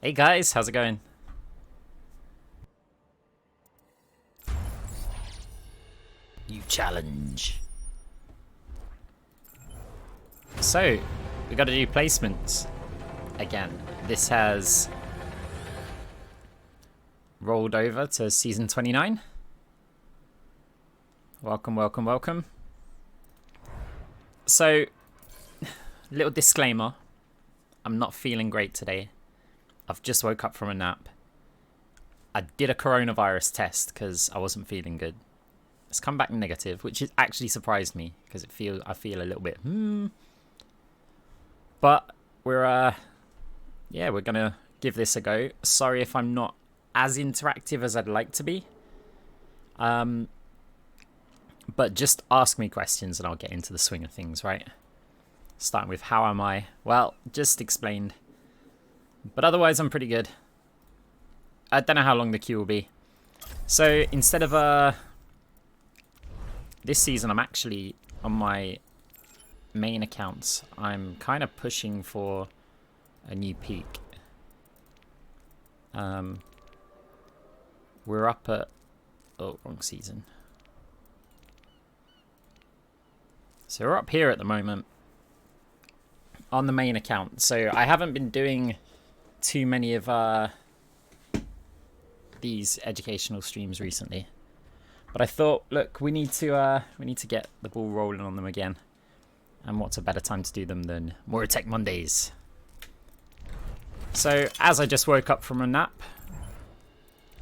Hey guys, how's it going? New challenge. So, we got to do placements again. This has rolled over to season 29. Welcome, welcome, welcome. So, little disclaimer. I'm not feeling great today. I've just woke up from a nap. I did a coronavirus test because I wasn't feeling good. It's come back negative, which has actually surprised me because I feel a little bit But we're gonna give this a go. Sorry if I'm not as interactive as I'd like to be. But just ask me questions and I'll get into the swing of things, right? Starting with how am I? Well, just explained. But otherwise, I'm pretty good. I don't know how long the queue will be. So instead of this season, I'm actually on my main accounts. I'm kind of pushing for a new peak. We're up at wrong season. So we're up here at the moment on the main account. So I haven't been doing too many of these educational streams recently, but I thought, look, we need to get the ball rolling on them again, and what's a better time to do them than Moira Tech Mondays? So as I just woke up from a nap,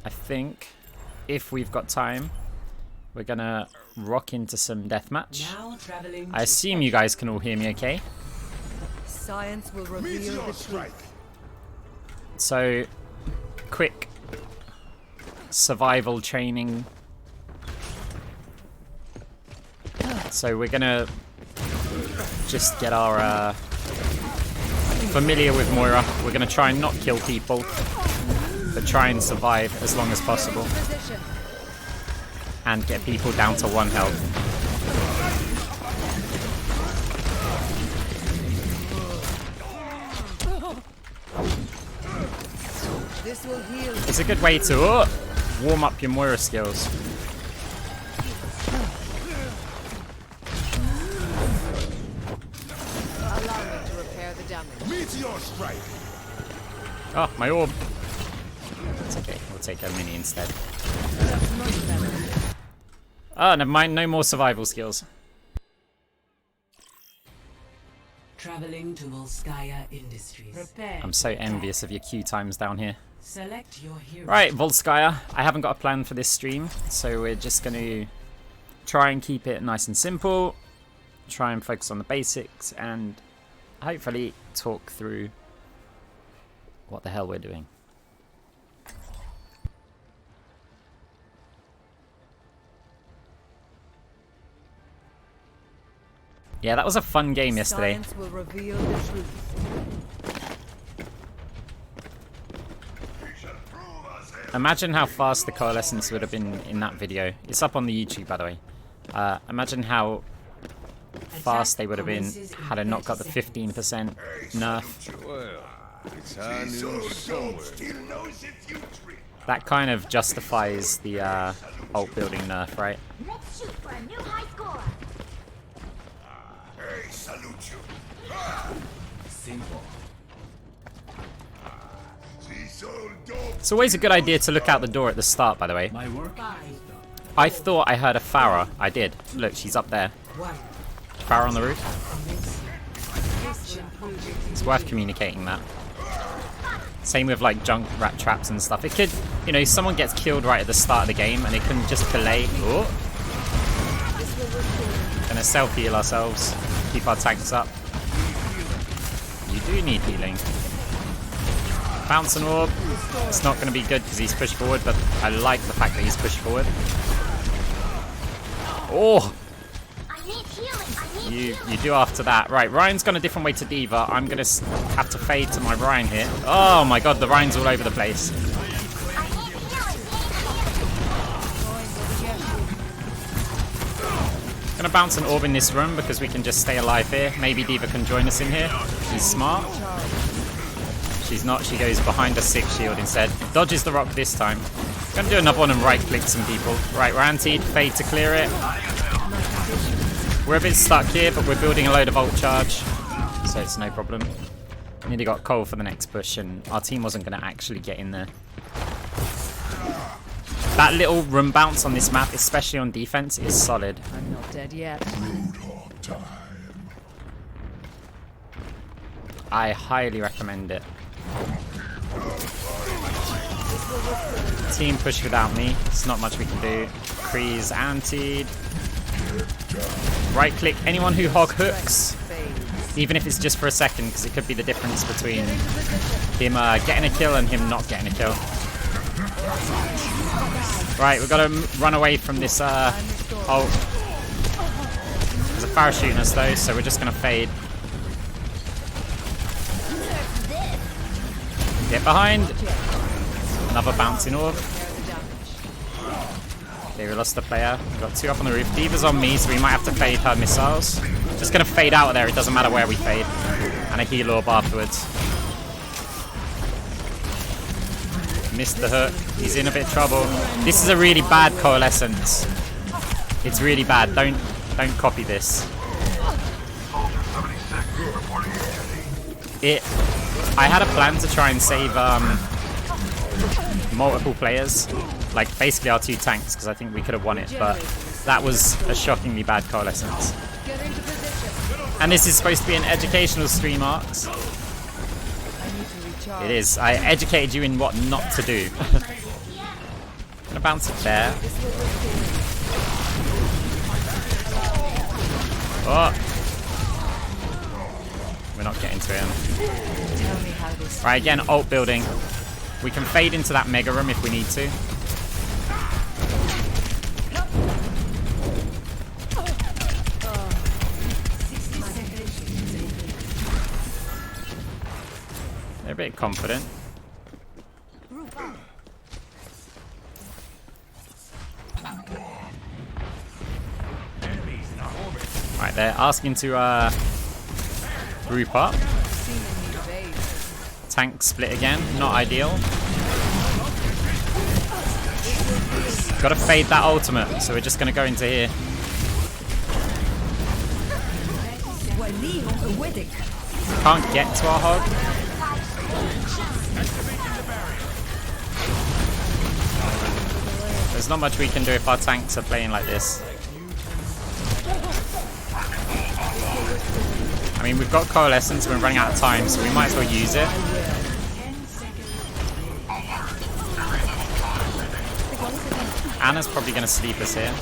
I think if we've got time, we're gonna rock into some deathmatch. I assume you guys can all hear me okay? Science will reveal the truth. So, quick survival training. So we're gonna just get our familiar with Moira. We're gonna try and not kill people, but try and survive as long as possible. And get people down to 1 health. This will heal. It's a good way to warm up your Moira skills. Allow me to repair the damage. Meteor strike. Oh, my orb. It's okay. We'll take a mini instead. Oh, never mind. No more survival skills. Traveling to Volskaya Industries. Prepare. I'm so envious of your queue times down here. Select your hero. Right, Volskaya. I haven't got a plan for this stream, so we're just going to try and keep it nice and simple. Try and focus on the basics and hopefully talk through what the hell we're doing. Yeah, that was a fun game yesterday. Science will reveal the truth. Imagine how fast the coalescence would have been in that video. It's up on the YouTube, by the way. Imagine how fast they would have been had I not got the 15% nerf. That kind of justifies the ult building nerf, right? Let's shoot for a new high score. Hey, salute you. Simple. It's always a good idea to look out the door at the start, by the way. My work. I thought I heard a Farah. I did. Look, she's up there. Farah on the roof. It's worth communicating that. Same with like junk rat traps and stuff. It could, you know, someone gets killed right at the start of the game and it can just delay. Oh. Gonna self-heal ourselves. Keep our tanks up. You do need healing. Bounce and orb. It's not going to be good because he's pushed forward, but I like the fact that he's pushed forward. Oh! You do after that. Right, Ryan's gone a different way to D.Va. I'm going to have to fade to my Ryan here. Oh my god, the Ryan's all over the place. Gonna bounce an orb in this room because we can just stay alive here. Maybe D.Va can join us in here. She's smart. She She's not. She goes behind a 6 shield instead. Dodges the rock this time. Gonna do another one and right-click some people. Right, we're antied. Fade to clear it. We're a bit stuck here, but we're building a load of ult charge, so it's no problem. Nearly got Cole for the next push, and our team wasn't going to actually get in there. That little room bounce on this map, especially on defense, is solid. I'm not dead yet. I highly recommend it. Team push without me. There's not much we can do. Freeze antied. Right click anyone who hog hooks, even if it's just for a second, because it could be the difference between him getting a kill and him not getting a kill. Right, we've got to run away from this ult. There's a Pharah shooting us though, so we're just going to fade. Get behind. Another bouncing orb. Okay, we lost the player. We've got 2 up on the roof. D.Va's on me, so we might have to fade her missiles. Just gonna fade out of there, it doesn't matter where we fade. And a heal orb afterwards. Missed the hook. He's in a bit of trouble. This is a really bad coalescence. It's really bad. Don't copy this. I had a plan to try and save multiple players. Like basically our 2 tanks, because I think we could have won it, but that was a shockingly bad coalescence. And this is supposed to be an educational stream, Arcs. It is. I educated you in what not to do. Gonna bounce it there. Oh! We're not getting to him. Right, again, ult building. We can fade into that mega room if we need to. They're a bit confident. Right, they're asking to group up. Tank split again, not ideal. Gotta fade that ultimate, so we're just gonna go into here. Can't get to our hog. There's not much we can do if our tanks are playing like this. I mean, we've got coalescence, we're running out of time, so we might as well use it. Anna's probably going to sleep us here.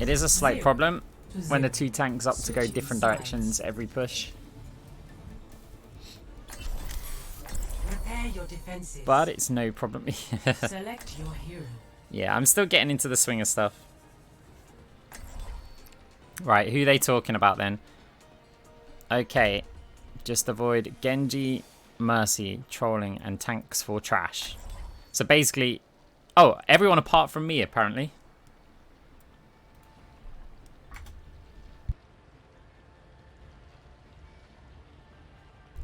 It is a slight problem when the 2 tanks up to go different directions every push. But it's no problem. Select your hero. Yeah, I'm still getting into the swing of stuff. Right, who are they talking about then? Okay, just avoid Genji, Mercy, trolling, and tanks for trash. So basically, oh, everyone apart from me apparently.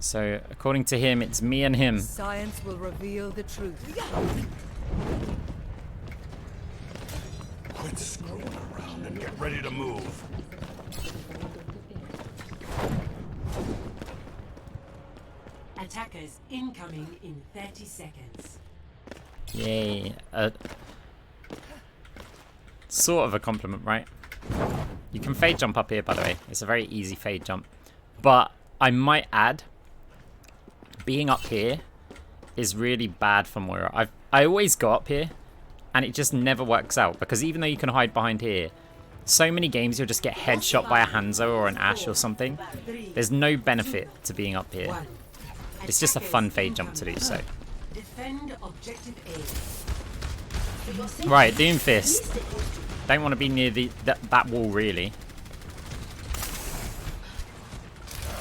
So, according to him, it's me and him. Science will reveal the truth. Quit screwing around and get ready to move. Attackers incoming in 30 seconds. Yay. Sort of a compliment, right? You can fade jump up here, by the way. It's a very easy fade jump. But I might add, being up here is really bad for Moira. I always go up here, and it just never works out, because even though you can hide behind here, so many games you'll just get headshot by a Hanzo or an Ashe or something. There's no benefit to being up here. It's just a fun fade jump to do so. Defend objective A. Right, Doomfist. Don't want to be near that wall, really.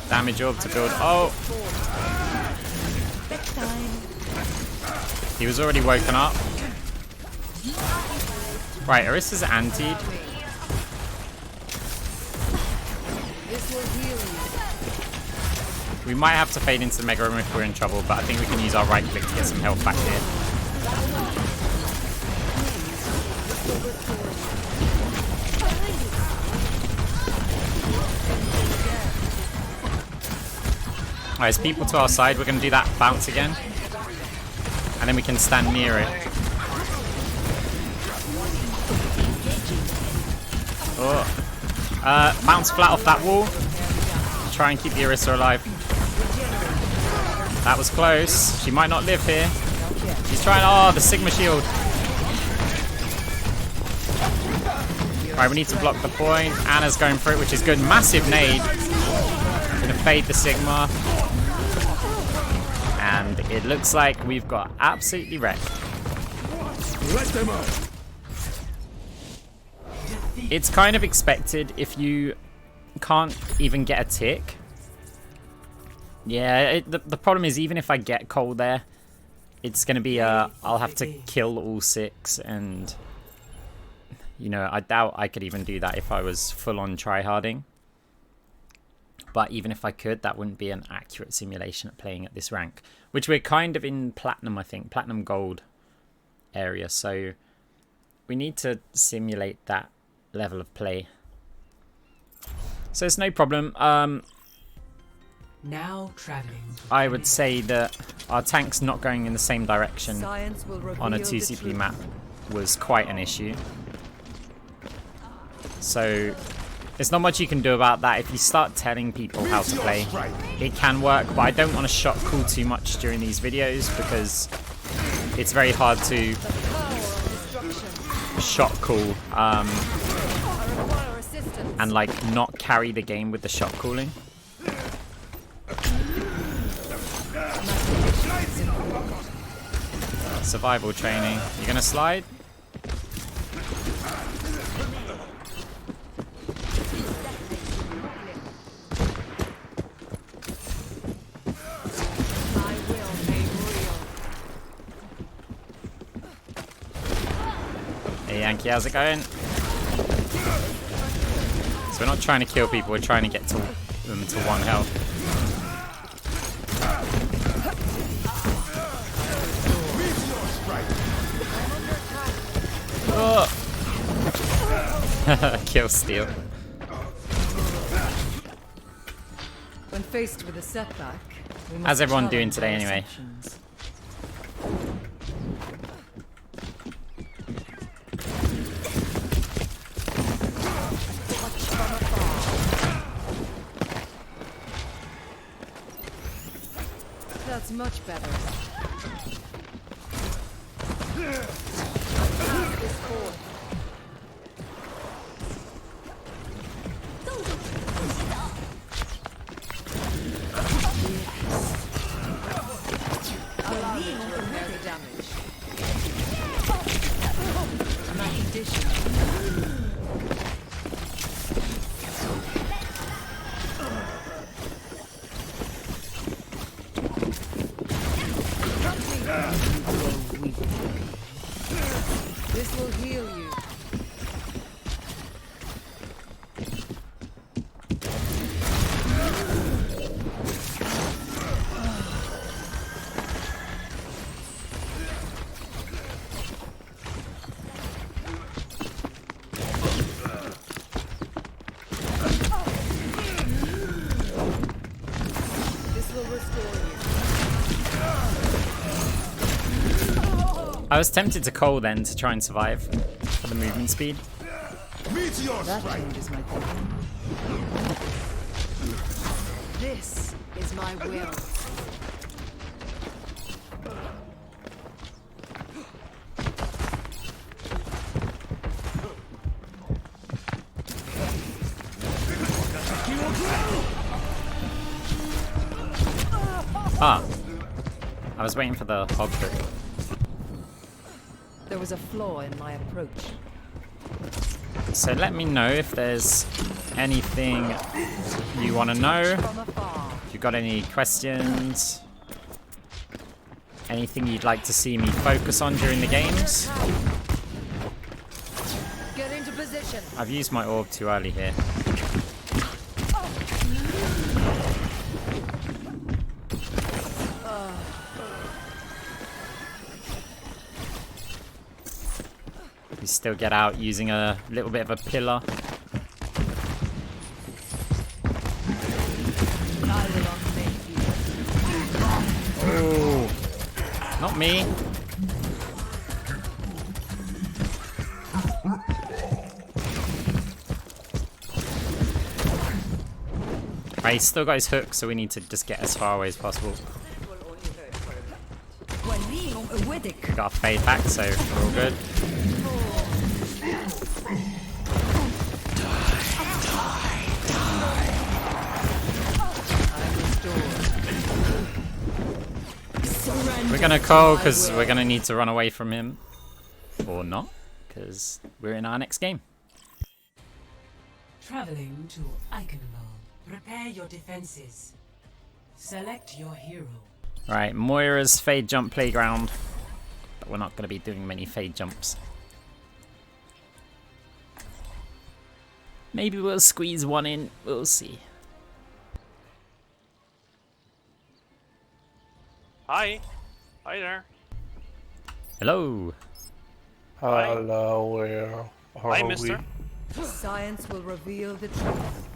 Damage orb to build. Oh! He was already woken up. Right, Orisa's antied. We might have to fade into the Mega Room if we're in trouble, but I think we can use our right click to get some health back here. Alright, there's people to our side. We're going to do that bounce again. And then we can stand near it. Oh. Bounce flat off that wall. Try and keep the Orisa alive. That was close. She might not live here. She's trying. Oh, the Sigma shield. Right, we need to block the point. Anna's going for it, which is good. Massive nade. Gonna fade the Sigma. And it looks like we've got absolutely wrecked. Let them out. It's kind of expected if you can't even get a tick. Yeah, the problem is even if I get Cole there, it's going to be I'll have to kill all 6, and you know, I doubt I could even do that if I was full on tryharding. But even if I could, that wouldn't be an accurate simulation at playing at this rank, which we're kind of in platinum, I think, platinum gold area, so we need to simulate that level of play. So it's no problem. Now traveling. I would say that our tanks not going in the same direction on a 2CP map was quite an issue. So there's not much you can do about that. If you start telling people how to play, it can work, but I don't want to shot call too much during these videos because it's very hard to shot call and like not carry the game with the shot calling. Survival training. You gonna slide? Hey Yankee, how's it going? So we're not trying to kill people, we're trying to get to them to 1 health. Oh. Kill steal. When faced with a setback, we must how's everyone doing challenge today our anyway? assumptions. That's much better. This will heal you. This will restore you. I was tempted to Cole then to try and survive for the movement speed. That changes my thinking. This is my will. Ah, I was waiting for the hog trick. There was a flaw in my approach. So let me know if there's anything you want to know. From afar. If you've got any questions, anything you'd like to see me focus on during the games. Get into position. I've used my orb too early here. You still get out using a little bit of a pillar. I will unmake you. Oh, not me. Right, he's still got his hook, so we need to just get as far away as possible. Got a fade back, so we're all good. We're gonna call because we're gonna need to run away from him. Or not, because we're in our next game. Traveling to Eichenwald. Prepare your defenses. Select your hero. Right, Moira's fade jump playground. But we're not gonna be doing many fade jumps. Maybe we'll squeeze one in, we'll see. Hi. Hi there. Hello. Hello, where are Hi, we? mister. Science will reveal the truth.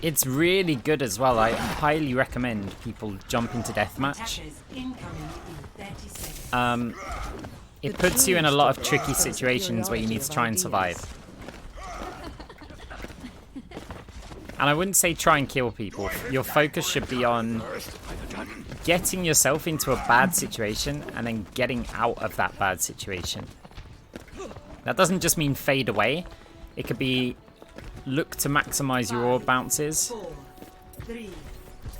It's really good as well. I highly recommend people jump into deathmatch. Attackers incoming in 30 seconds. It puts you in a lot of tricky situations where you need to try and survive. And I wouldn't say try and kill people. Your focus should be on getting yourself into a bad situation and then getting out of that bad situation. That doesn't just mean fade away. It could be look to maximize your orb bounces. 4, 3,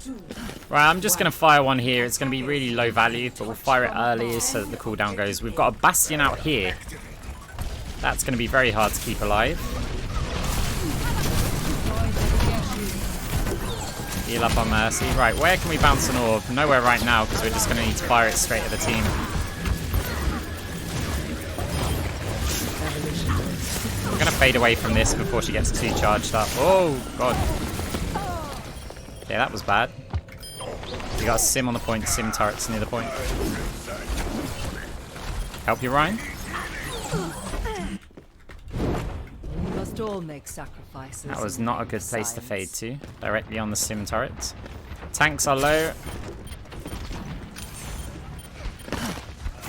2. Right, I'm just going to fire one here. It's going to be really low value, but we'll fire it early so that the cooldown goes. We've got a Bastion out here. That's going to be very hard to keep alive. Heal up on Mercy. Right, where can we bounce an orb? Nowhere right now, because we're just going to need to fire it straight at the team. We're going to fade away from this before she gets too charged up. Oh, God. Yeah, that was bad. We got a sim on the point, sim turrets near the point. Help you, Ryan? We must all make sacrifices. That was not a good place to fade to. Directly on the sim turrets. Tanks are low.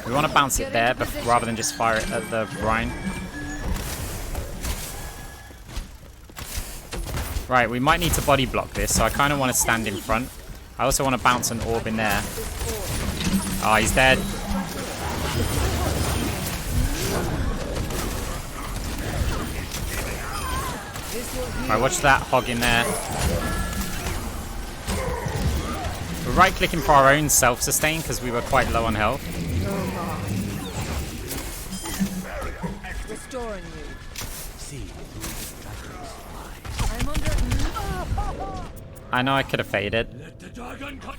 We want to bounce it there rather than just fire it at the Rhine. Right, we might need to body block this, so I kind of want to stand in front. I also want to bounce an orb in there. Oh, he's dead. Right, watch that hog in there. We're right-clicking for our own self-sustain because we were quite low on health. Restoring you. I'm under. I know I could have faded. Let the dragon cut.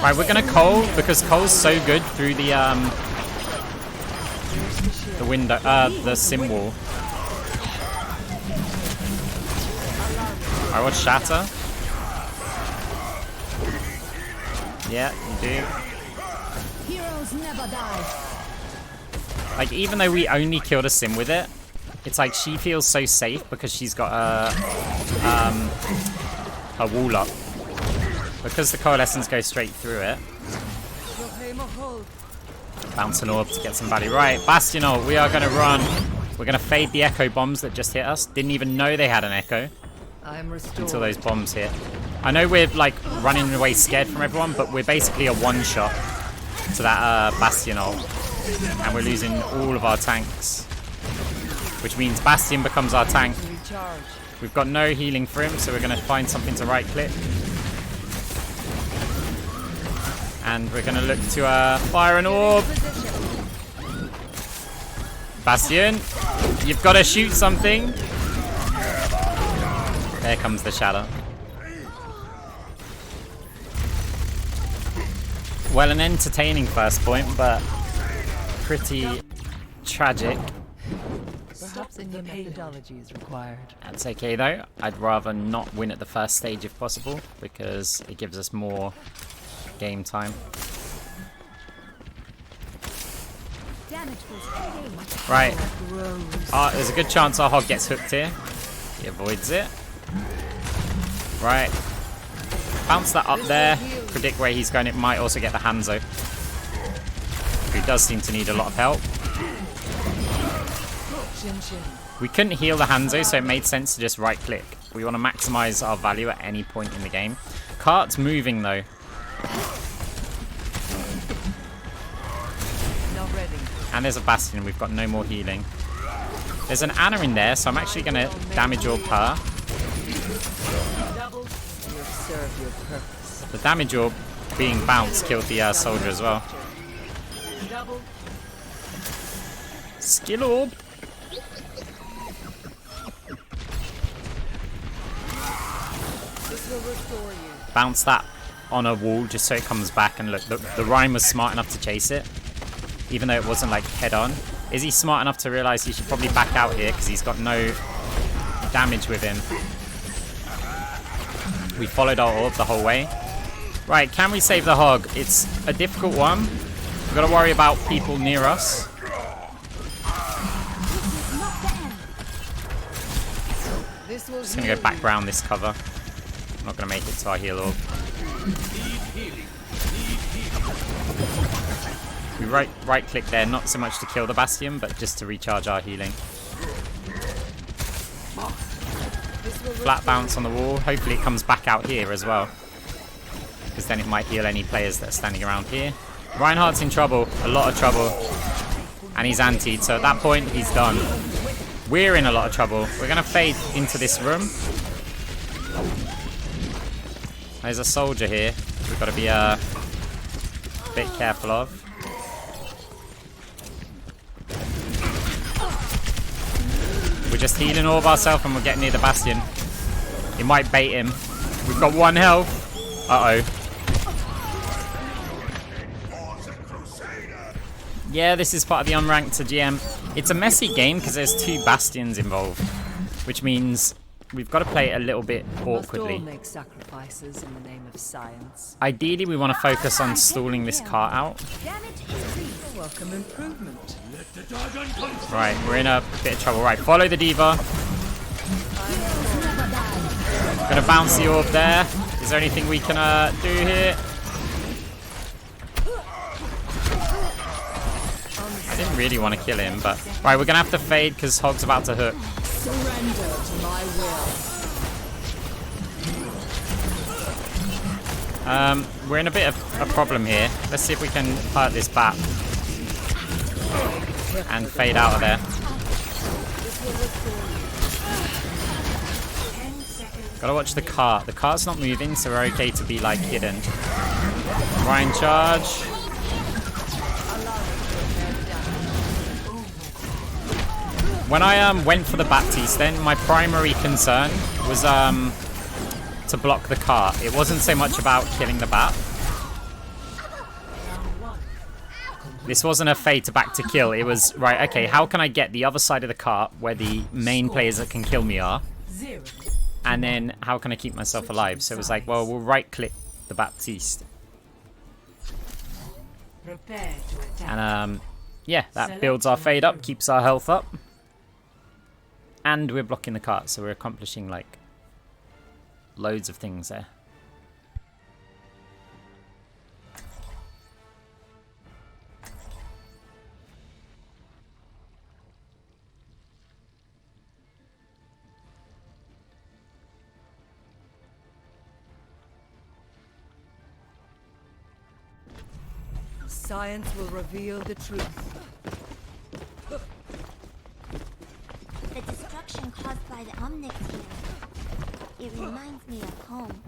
Right, we're gonna Cole because Cole's so good through the window, the sim wall. Alright, watch Shatter. Yeah, you do. Heroes never die. Like, even though we only killed a sim with it, it's like she feels so safe because she's got a wall up. Because the coalescence goes straight through it. Bounce an orb to get some value. Right, Bastion ult, we are going to run. We're going to fade the echo bombs that just hit us. Didn't even know they had an echo I'm restored. until those bombs hit. I know we're like running away scared from everyone, but we're basically a one-shot to that Bastion ult. And we're losing all of our tanks. Which means Bastion becomes our tank. Recharge. We've got no healing for him, so we're going to find something to right click. And we're going to look to fire an orb. Bastion, you've got to shoot something. There comes the shadow. Well, an entertaining first point, but pretty tragic. Perhaps a new methodology is required. That's okay though. I'd rather not win at the first stage if possible, because it gives us more game time. Right. There's a good chance our hog gets hooked here. He avoids it. Right. Bounce that up there. Predict where he's going. It might also get the Hanzo, who does seem to need a lot of help. We couldn't heal the Hanzo, so it made sense to just right click. We want to maximize our value at any point in the game. Cart's moving though. And there's a Bastion. We've got no more healing. There's an Ana in there, so I'm actually going to damage orb her. The damage orb being bounced killed the soldier as well. Skill orb. Bounce that on a wall just so it comes back, and look, the Rhine was smart enough to chase it, even though it wasn't like head on. Is he smart enough to realize he should probably back out here because he's got no damage with him? We followed our orb the whole way. Right, can we save the hog? It's a difficult one. We've got to worry about people near us. Just going to go back round this cover. I'm not going to make it to our heal orb. We right click there, not so much to kill the Bastion, but just to recharge our healing. Flat bounce on the wall. Hopefully it comes back out here as well, because then it might heal any players that are standing around here. Reinhardt's in trouble, a lot of trouble, and he's antied, so at that point he's done. We're in a lot of trouble. We're going to fade into this room. There's a soldier here we've got to be a bit careful of. We're just healing orb ourselves and we're getting near the Bastion. It might bait him. We've got 1 health. Uh-oh. Yeah, this is part of the Unranked to GM. It's a messy game because there's 2 Bastions involved, which means we've got to play it a little bit awkwardly. Must all make sacrifices in the name of science. Ideally, we want to focus on stalling this cart out. Welcome improvement. Right, we're in a bit of trouble. Right, follow the D.Va. Gonna bounce the orb there. Is there anything we can do here? I didn't really want to kill him, but... Right, we're gonna have to fade because Hog's about to hook. Surrender to my will. We're in a bit of a problem here. Let's see if we can hurt this bat. And fade out of there. Gotta watch the cart. The cart's not moving, so we're okay to be like hidden. Rhine charge. When I went for the Baptiste, then my primary concern was to block the cart. It wasn't so much about killing the bat. This wasn't a fade to back to kill. It was, right, okay, how can I get the other side of the cart where the main players that can kill me are? And then how can I keep myself alive? So it was like, well, we'll right click the Baptiste. And yeah, that builds our fade up, keeps our health up. And we're blocking the cart, so we're accomplishing like loads of things there. Science will reveal the truth. The destruction caused by the Unranked here Reminds me of home.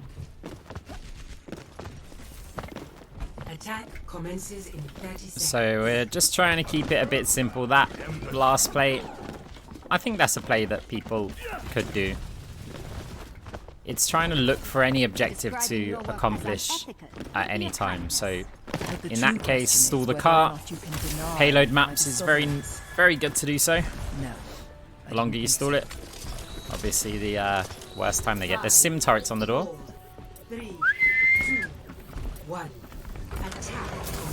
Attack commences in 30 seconds. So we're just trying to keep it a bit simple. That last play, I think that's a play that people could do. It's trying to look for any objective to accomplish at any time. So in that case, stall the cart. Payload maps is very good to do so. The longer you stall it, obviously the worse time they get. There's sim turrets on the door. 3, 2, 1. Attack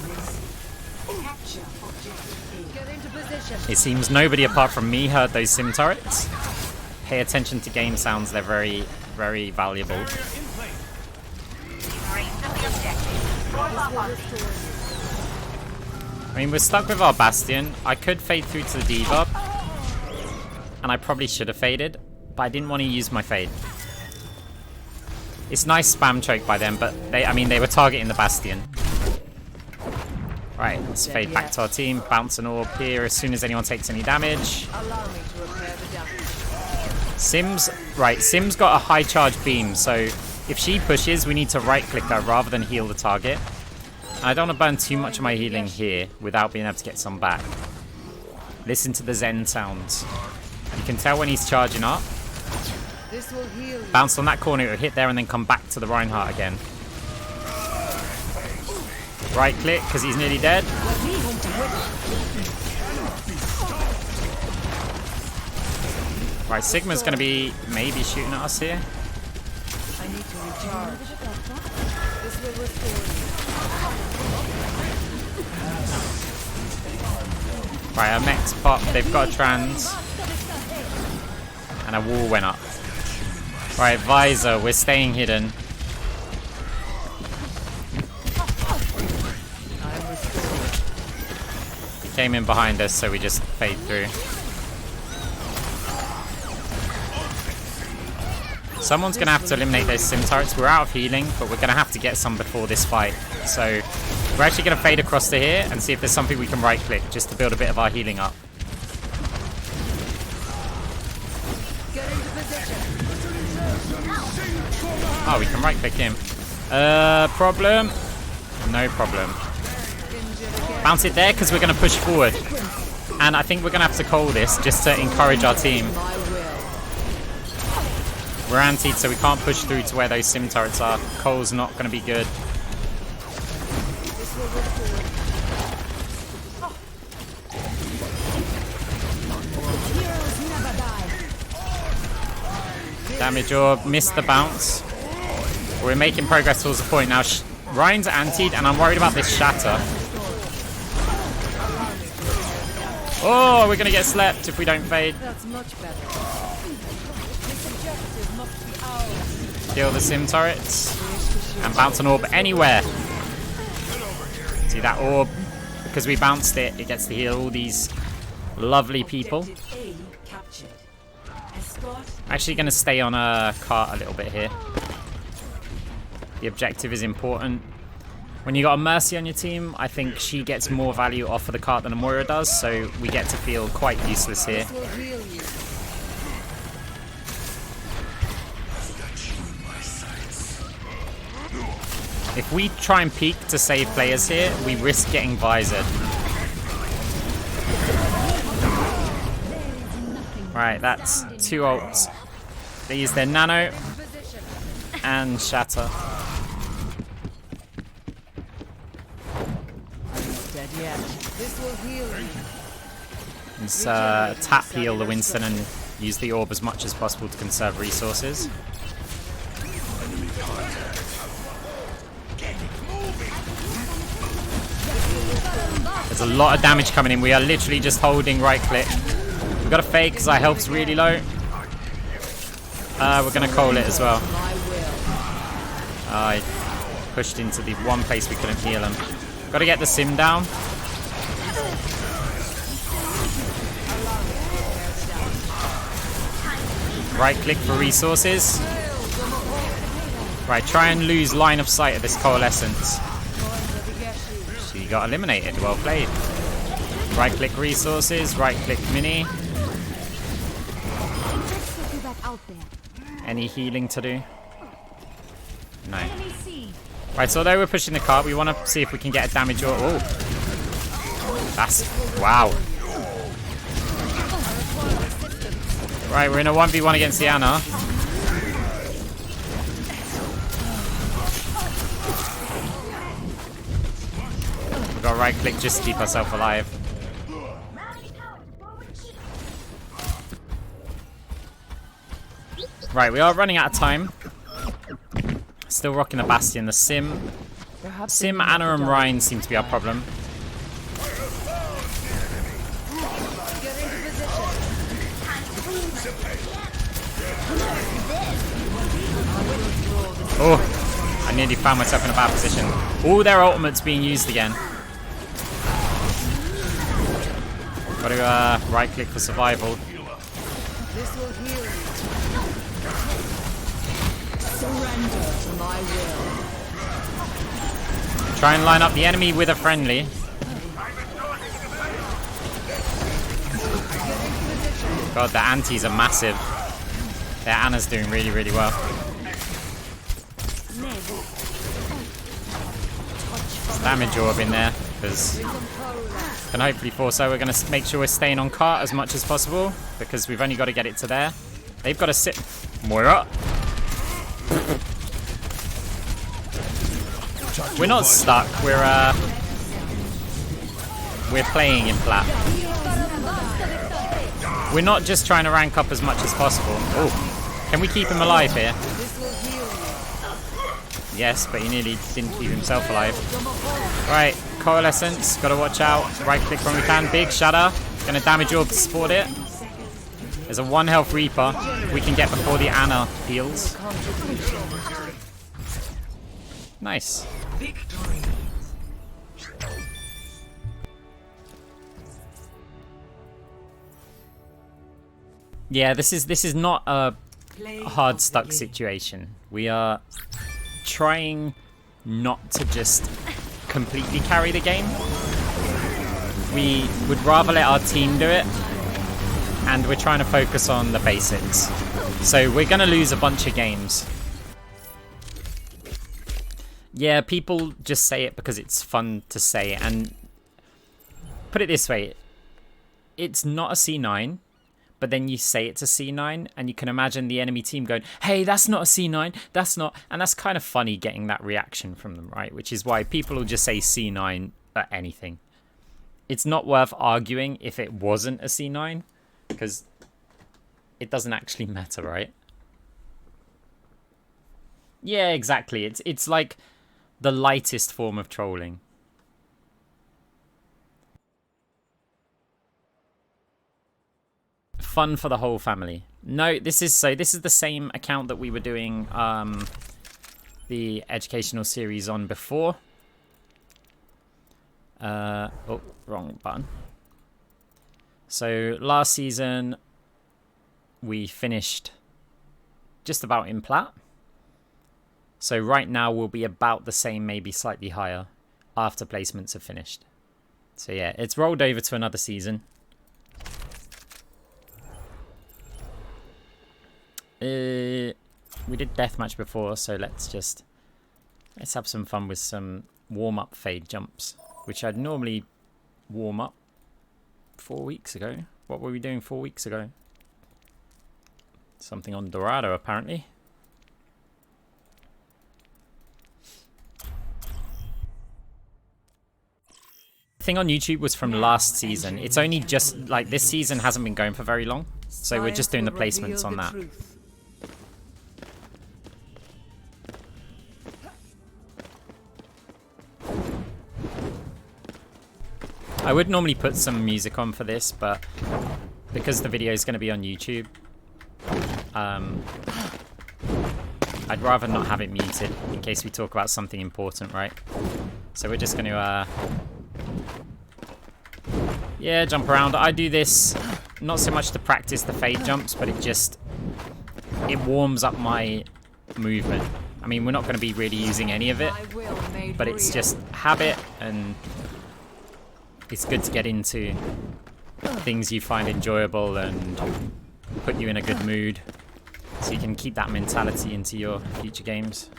commencing. Capture objective Get into position. It seems nobody apart from me heard those sim turrets. Pay attention to game sounds, they're very, very valuable. I mean, we're stuck with our Bastion. I could fade through to the debuff, and I probably should have faded, but I didn't want to use my fade. It's nice spam choke by them, but they were targeting the Bastion. Right, let's fade back to our team. Bounce an orb here as soon as anyone takes any damage. Allow me to repair the damage. Sim's got a high charge beam, so if she pushes, we need to right click her rather than heal the target. And I don't want to burn too much of my healing here without being able to get some back. Listen to the Zen sounds. You can tell when he's charging up. This will heal you. Bounce on that corner, it'll hit there and then come back to the Reinhardt again. Right click, because he's nearly dead. Right, Sigma's going to be maybe shooting at us here. I need to recharge. This will restore you. Right, our mech's pop, they've got a trans. And a wall went up. Right, Visor, we're staying hidden. He came in behind us, so we just fade through. Someone's going to have to eliminate those sim turrets. We're out of healing, but we're going to have to get some before this fight. So we're actually going to fade across to here and see if there's something we can right click just to build a bit of our healing up. Get into position. Oh, we can right click him. Problem? No problem. Bounce it there because we're going to push forward. And I think we're going to have to call this just to encourage our team. We're antied, so we can't push through to where those sim turrets are. Cole's not going to be good. Damage orb, missed the bounce. We're making progress towards the point now. Ryan's antied, and I'm worried about this shatter. Oh, we're going to get slept if we don't fade. That's much better. This objective must be ours. Kill the sim turrets. And bounce an orb anywhere. See that orb? Because we bounced it, it gets to heal all these lovely people. Actually going to stay on a cart a little bit here. The objective is important. When you got a Mercy on your team, I think she gets more value off of the cart than a Moira does, so we get to feel quite useless here. This will heal you. If we try and peek to save players here, we risk getting visored. Right, that's 2 ults. They use their nano and shatter. Dead yet. This will heal you. Let's tap heal the Winston and use the orb as much as possible to conserve resources. There's a lot of damage coming in. We are literally just holding right click. We've got to fade because our health's really low. We're going to call it as well. I pushed into the one place we couldn't heal him. Got to get the sim down. Right click for resources. Right, try and lose line of sight of this coalescence. She got eliminated. Well played. Right click resources. Right click mini. Any healing to do? No. Enemy C. Right, so although we're pushing the cart, we want to see if we can get a damage or... Oh. That's... Wow. Right, we're in a 1v1 against the Ana. We've got right click just to keep ourselves alive. Right, we are running out of time. Still rocking the Bastion. The Sim, Ana, and Ryan seem to be our problem. Oh, I nearly found myself in a bad position. All their ultimates being used again. Got to right click for survival. This will heal you. Surrender to my will. Try and line up the enemy with a friendly. God, the antis are massive. Their Ana's doing really, really well. Damage orb in there, because can hopefully force her. We're going to make sure we're staying on cart as much as possible, because we've only got to get it to there. They've got to sit. Moira. We're not stuck. We're playing in plat. We're not just trying to rank up as much as possible. Oh, can we keep him alive here? Yes, but he nearly didn't keep himself alive. Right, Coalescence, gotta watch out. Right click when we can. Big Shatter, gonna damage orb to support it. There's a 1 health Reaper we can get before the Ana heals. Nice. Yeah, this is not a hard stuck situation. We are trying not to just completely carry the game. We would rather let our team do it, and we're trying to focus on the basics. So we're gonna lose a bunch of games. Yeah, people just say it because it's fun to say, and put it this way, it's not a C9, but then you say it's a C9, and you can imagine the enemy team going, hey, that's not a C9, that's not, and that's kind of funny getting that reaction from them, right? Which is why people will just say C9 at anything. It's not worth arguing if it wasn't a C9, because it doesn't actually matter, right? Yeah, exactly. It's like the lightest form of trolling. Fun for the whole family. No, this is the same account that we were doing the educational series on before. Oh, wrong button. So last season we finished just about in plat. So right now we'll be about the same, maybe slightly higher, after placements are finished. So yeah, it's rolled over to another season. We did deathmatch before, so let's have some fun with some warm-up fade jumps, which I'd normally warm up 4 weeks ago. What were we doing 4 weeks ago? Something on Dorado, apparently. Thing on YouTube was from last season. It's only just, like, this season hasn't been going for very long, so we're just doing the placements on that. I would normally put some music on for this, but because the video is going to be on YouTube, I'd rather not have it muted in case we talk about something important, right? So we're just going to, yeah, jump around. I do this not so much to practice the fade jumps, but it warms up my movement. I mean, we're not going to be really using any of it, but it's just habit, and it's good to get into things you find enjoyable and put you in a good mood, so you can keep that mentality into your future games.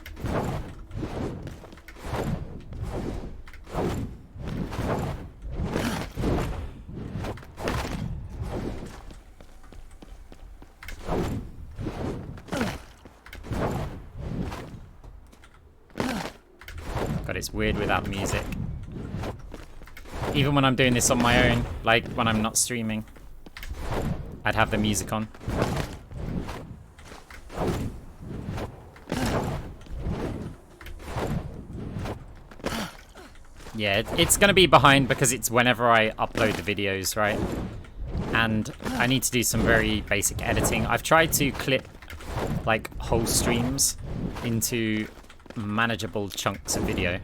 it's weird without the music. Even when I'm doing this on my own, like when I'm not streaming, I'd have the music on. Yeah, it's going to be behind because it's whenever I upload the videos, right? And I need to do some very basic editing. I've tried to clip like whole streams into manageable chunks of video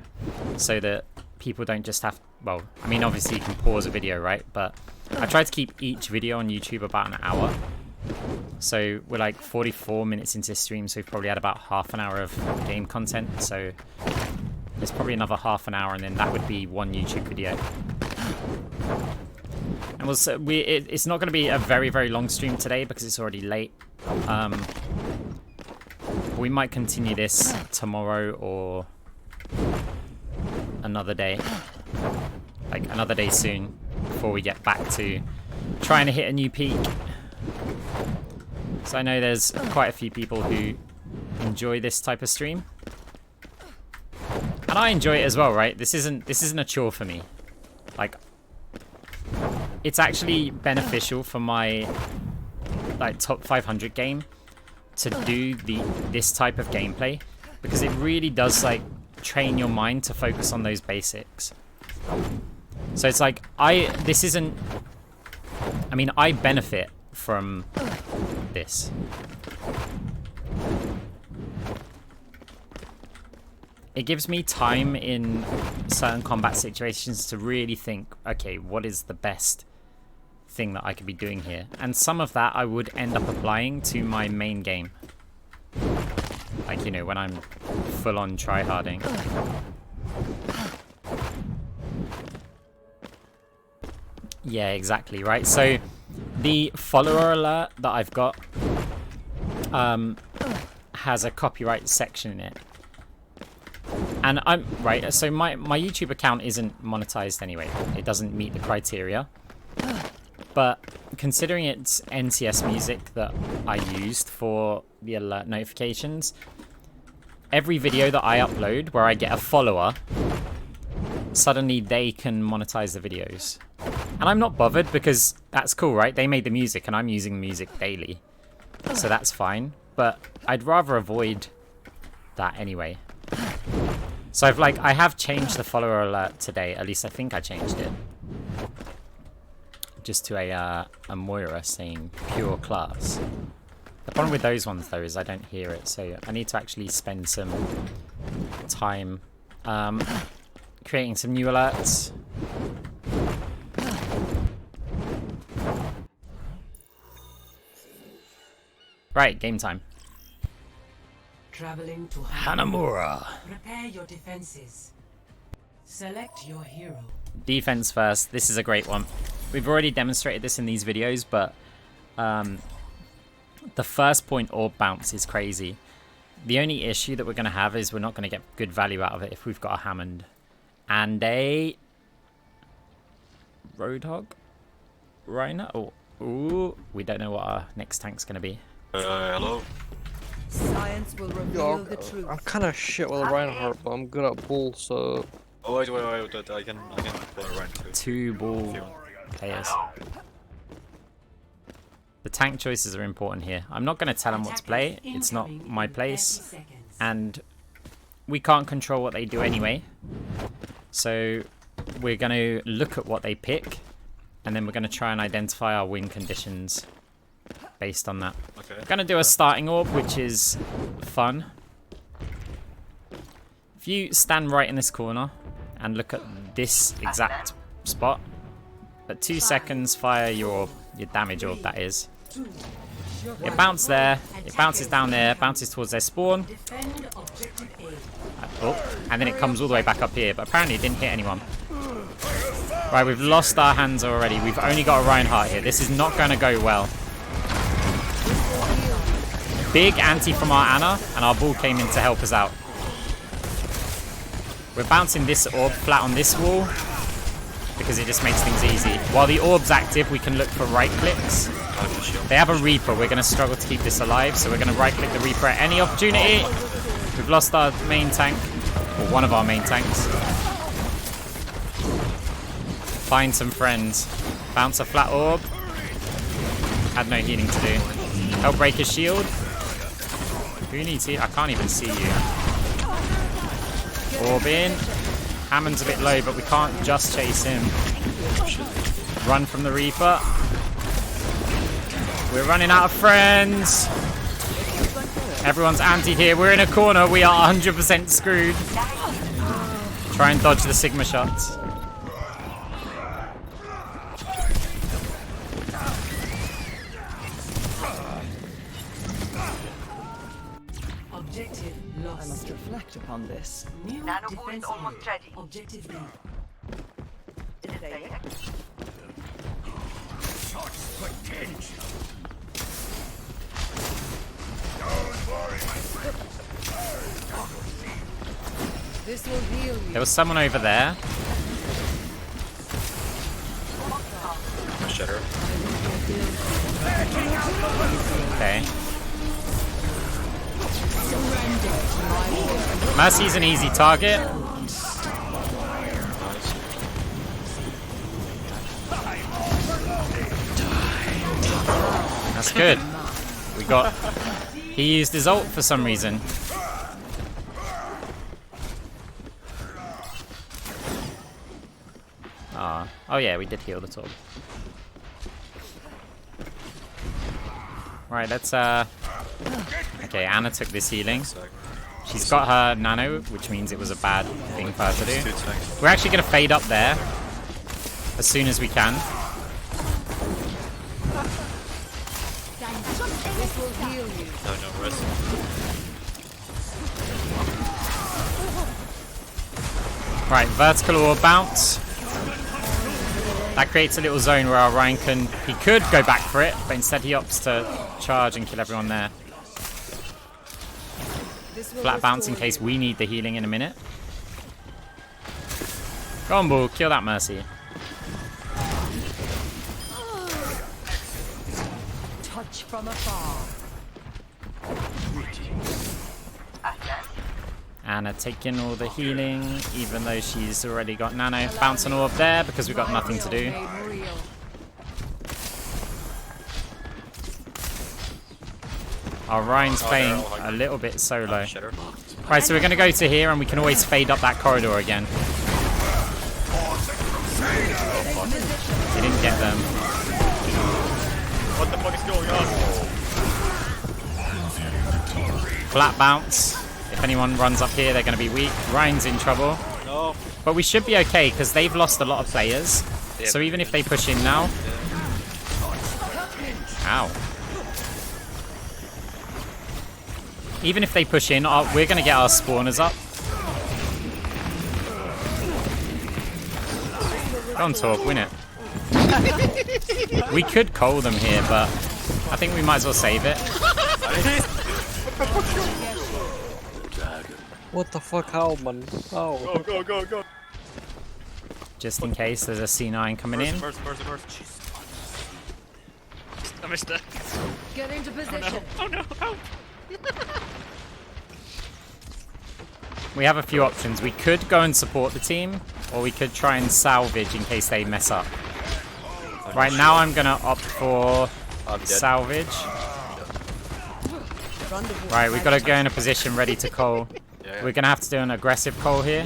so that people don't just have, well, I mean, obviously you can pause a video, right? But I try to keep each video on YouTube about an hour. So we're like 44 minutes into stream, so we've probably had about half an hour of game content. So there's probably another half an hour, and then that would be one YouTube video. And it's not going to be a very, very long stream today because it's already late. We might continue this tomorrow or another day. Like another day soon before we get back to trying to hit a new peak. So I know there's quite a few people who enjoy this type of stream. And I enjoy it as well, right? This isn't a chore for me. Like, it's actually beneficial for my like top 500 game to do this type of gameplay because it really does like train your mind to focus on those basics. So it's like I benefit from this. It gives me time in certain combat situations to really think, okay, what is the best thing that I could be doing here? And some of that I would end up applying to my main game. Like, you know, when I'm full on tryharding. Yeah, exactly, right? So the follower alert that I've got has a copyright section in it. And I'm right, so my YouTube account isn't monetized anyway. It doesn't meet the criteria. But considering it's NCS music that I used for the alert notifications, every video that I upload where I get a follower, suddenly they can monetize the videos. And I'm not bothered because that's cool, right? They made the music and I'm using the music daily. So that's fine. But I'd rather avoid that anyway. So I have changed the follower alert today. At least I think I changed it. Just to a Moira saying pure class. The problem with those ones though is I don't hear it. So I need to actually spend some time creating some new alerts. Right, game time. Traveling to Hanamura. Prepare your defenses. Select your hero. Defense first. This is a great one. We've already demonstrated this in these videos, but the first point orb bounce is crazy. The only issue that we're going to have is we're not going to get good value out of it if we've got a Hammond and a Roadhog. Rhino. Oh, ooh, we don't know what our next tank's going to be. Hello. Science will reveal the truth. I'm kind of shit with a Reinhardt, but I'm good at bull, so... Oh, wait, I can pull it right too. Two ball players. The tank choices are important here. I'm not going to tell them what to play. It's not my place. And we can't control what they do anyway. So we're going to look at what they pick. And then we're going to try and identify our win conditions based on that. Okay. We're going to do a starting orb, which is fun. If you stand right in this corner and look at this exact spot, at 2 seconds, fire your damage orb, that is. It bounces there, it bounces down there, bounces towards their spawn. Oh, and then it comes all the way back up here, but apparently it didn't hit anyone. Right, we've lost our hands already. We've only got a Reinhardt here. This is not going to go well. Big anti from our Anna, and our bull came in to help us out. We're bouncing this orb flat on this wall because it just makes things easy. While the orb's active, we can look for right clicks. They have a Reaper. We're going to struggle to keep this alive, so we're going to right click the Reaper at any opportunity. We've lost our main tank. Or one of our main tanks. Find some friends. Bounce a flat orb. Had no healing to do. Help break his shield. Who needs heal? I can't even see you. Orb in. Hammond's a bit low, but we can't just chase him. Run from the Reaper. We're running out of friends. Everyone's anti here. We're in a corner. We are 100% screwed. Try and dodge the Sigma shots. Objective I lost. must reflect upon this. New defense almost ready. Objective B. This will heal you. There was someone over there. Shatter. Okay. Mercy's an easy target. That's good. We got... He used his ult for some reason. Ah. Oh yeah, we did heal the top. Right, let's okay, Anna took this healing. She's got her nano, which means it was a bad thing for her to do. We're actually gonna fade up there as soon as we can. This will heal you. No, rest. Right, vertical orb bounce. That creates a little zone where our Ryan he could go back for it, but instead he opts to charge and kill everyone there. Flat bounce in case we need the healing in a minute. Go on, Bull, kill that Mercy. Touch from afar. Anna taking all the healing, even though she's already got nano. Bounce an orb there because we've got nothing to do. Our Ryan's playing a little bit solo. Right, so we're going to go to here and we can always fade up that corridor again. They didn't get them. What the fuck is going on? Flat bounce. If anyone runs up here, they're going to be weak. Ryan's in trouble. No. But we should be okay because they've lost a lot of players. So even if they push in now... Ow. Even if they push in, we're going to get our spawners up. Go on, Torb, win it. We could coal them here, but I think we might as well save it. What the fuck? How, man? How? Go. Just in case there's a C9 coming in. First. Jesus. I missed that. Get into position. Oh no. We have a few options. We could go and support the team, or we could try and salvage in case they mess up. Right now I'm going to opt for salvage. Right, we've got to go in a position ready to coal. We're going to have to do an aggressive coal here.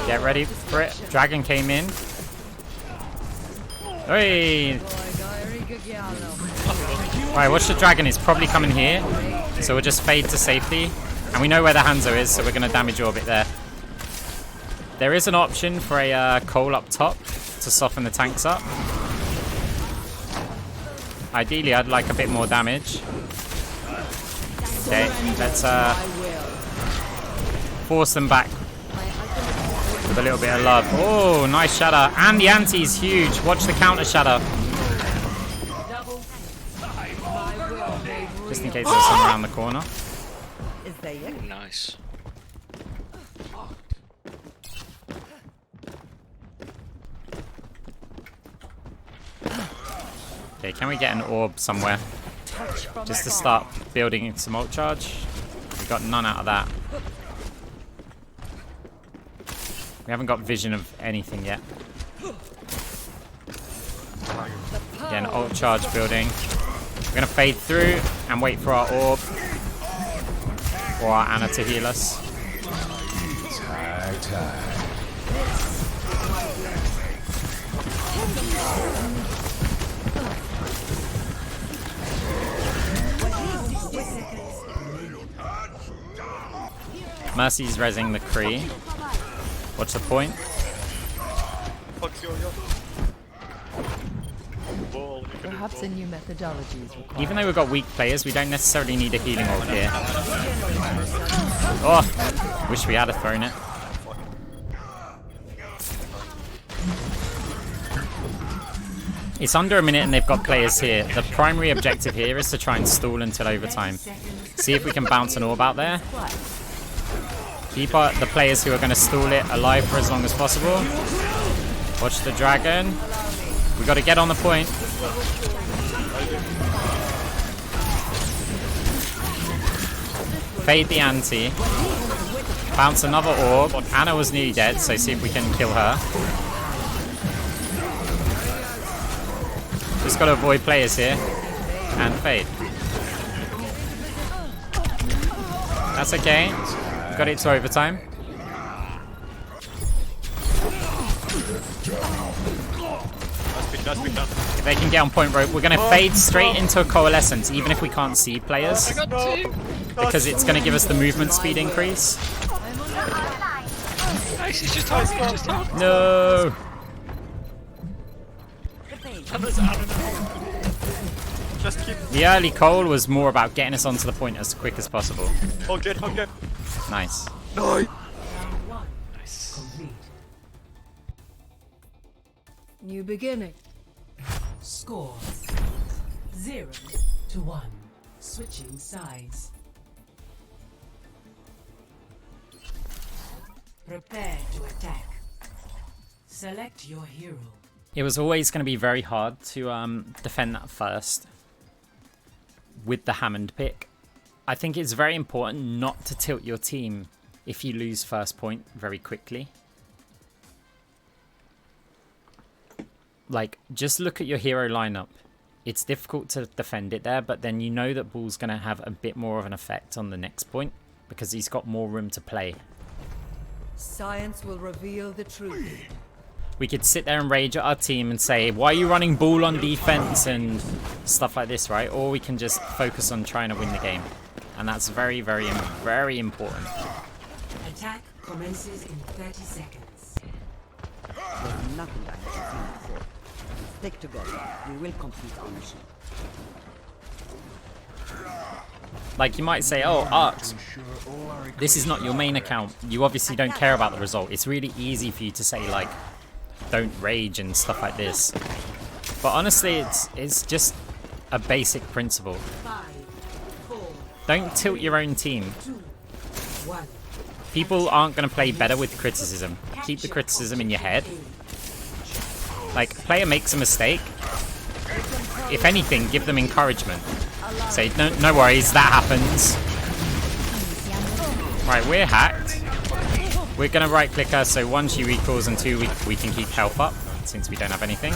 Get ready for it. Dragon came in. Hey! Right, watch the dragon. It's probably coming here. So we'll just fade to safety. And we know where the Hanzo is, so we're going to damage orbit there. There is an option for a coal up top to soften the tanks up. Ideally, I'd like a bit more damage. Okay, let's force them back with a little bit of love. Oh, nice shatter. And the anti's huge. Watch the counter shatter. Just in case there's someone around the corner. Nice. Okay, can we get an orb somewhere? Just to start building some ult charge. We got none out of that. We haven't got vision of anything yet. Again, ult charge building. We're gonna fade through and wait for our orb or our Ana to heal us. Mercy's rezzing the Kree. What's the point? Fuck you, Ball, you can do Perhaps ball. a new methodology is required. Even though we've got weak players, we don't necessarily need a healing orb here. Oh, wish we had thrown it. It's under a minute and they've got players here. The primary objective here is to try and stall until overtime. See if we can bounce an orb out there. Keep the players who are going to stall it alive for as long as possible. Watch the dragon. We got to get on the point. Fade the anti. Bounce another orb. Ana was nearly dead, so see if we can kill her. Just got to avoid players here. And fade. That's okay. Got it to overtime. That's been done. If they can get on point rope, we're going to fade straight into a coalescence, even if we can't see players. Because it's going to give us the movement speed increase. Nice, he's just hard. He's just hard. No! Just keep. The early coal was more about getting us onto the point as quick as possible. Okay. Nice. No. New beginning. Score 0-1. Switching sides. Prepare to attack. Select your hero. It was always going to be very hard to defend that first with the Hammond pick. I think it's very important not to tilt your team if you lose first point very quickly. Like, just look at your hero lineup. It's difficult to defend it there, but then you know that Bull's going to have a bit more of an effect on the next point because he's got more room to play. Science will reveal the truth. We could sit there and rage at our team and say, why are you running Bull on defense and stuff like this, right? Or we can just focus on trying to win the game. And that's very, very, very important. Attack commences in 30 seconds. There's nothing I haven't seen before. Stick together. We will complete our mission. Like, you might say, oh, Arx, this is not your main account. You obviously don't care about the result. It's really easy for you to say, like, don't rage and stuff like this. But honestly, it's just a basic principle. 5, 4, Don't tilt your own team. 2, 1. People aren't going to play better with criticism. Keep the criticism in your head. Like, a player makes a mistake. If anything, give them encouragement. Say, no worries, that happens. Right, we're hacked. We're going to right click her, so 1, she recalls, and 2, we can keep health up, since we don't have anything.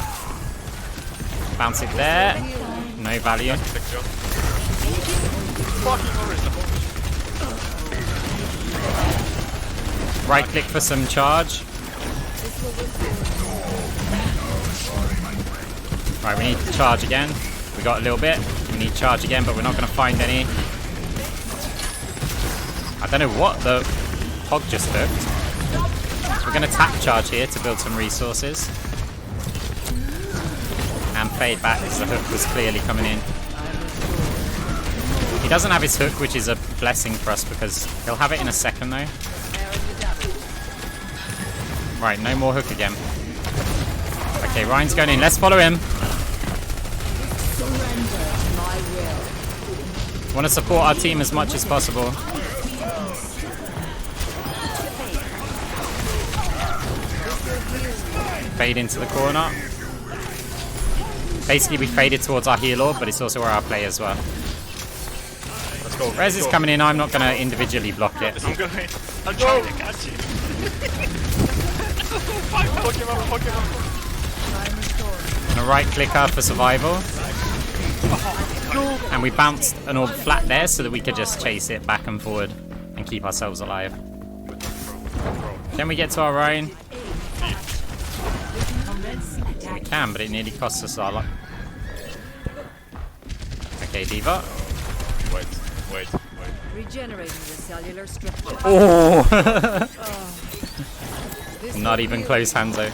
Bounce it there. No value. Right click for some charge. Right, we need to charge again. We got a little bit. We need charge again, but we're not going to find any. I don't know what the hog just hooked. We're going to tap charge here to build some resources. And fade back because the hook was clearly coming in. He doesn't have his hook, which is a blessing for us because he'll have it in a second though. Right, no more hook again. Okay, Ryan's going in. Let's follow him. Want to support our team as much as possible. Fade into the corner. Basically, we faded towards our heal orb, but it's also where our players were. Let's go. Rez is coming in. I'm not going to individually block it. I'm going. I'm trying to catch you. And a right clicker for survival. And we bounced an orb flat there so that we could just chase it back and forward and keep ourselves alive. Can we get to our Rhine? We can, but it nearly costs us our luck. Okay, Diva. Wait. Regenerating the cellular structure. Oh! Not even close, Hanzo.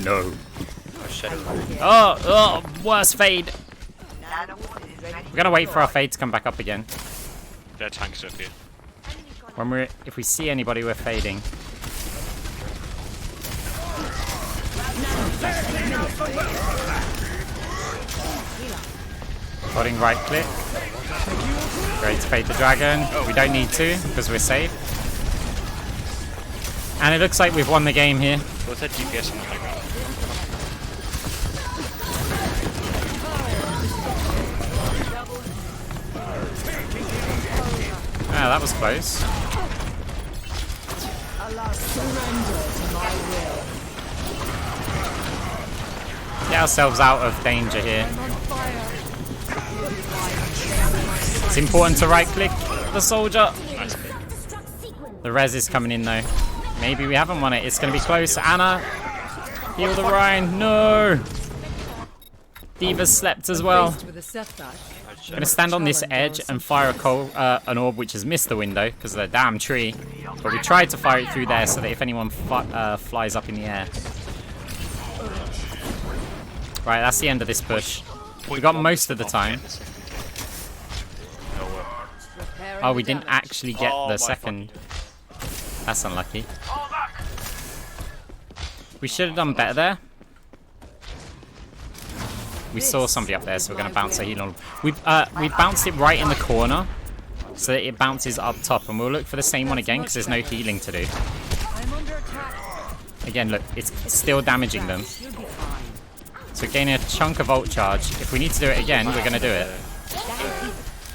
No. Oh, worse fade. We're gonna wait for our fade to come back up again. Their tanks up here. If we see anybody, we're fading. Holding right click. Great to fade the dragon. We don't need to because we're safe. And it looks like we've won the game here. What's that DPS on the playground? Ah, that was close. Get ourselves out of danger here. It's important to right click the soldier. The res is coming in though. Maybe we haven't won it. It's going to be close. Anna, heal the Rhine. No. Diva's slept as well. With a setback. I'm going to stand on this edge and fire an orb which has missed the window because of the damn tree. But we tried to fire it through there so that if anyone flies up in the air. Right, that's the end of this push. We got most of the time. Oh, we didn't actually get the second. That's unlucky. We should have done better there. We saw somebody up there, so we're going to bounce a heal on. We bounced it right in the corner, so that it bounces up top, and we'll look for the same one again because there's no healing to do. Again, look, it's still damaging them. So we're gaining a chunk of ult charge. If we need to do it again, we're going to do it.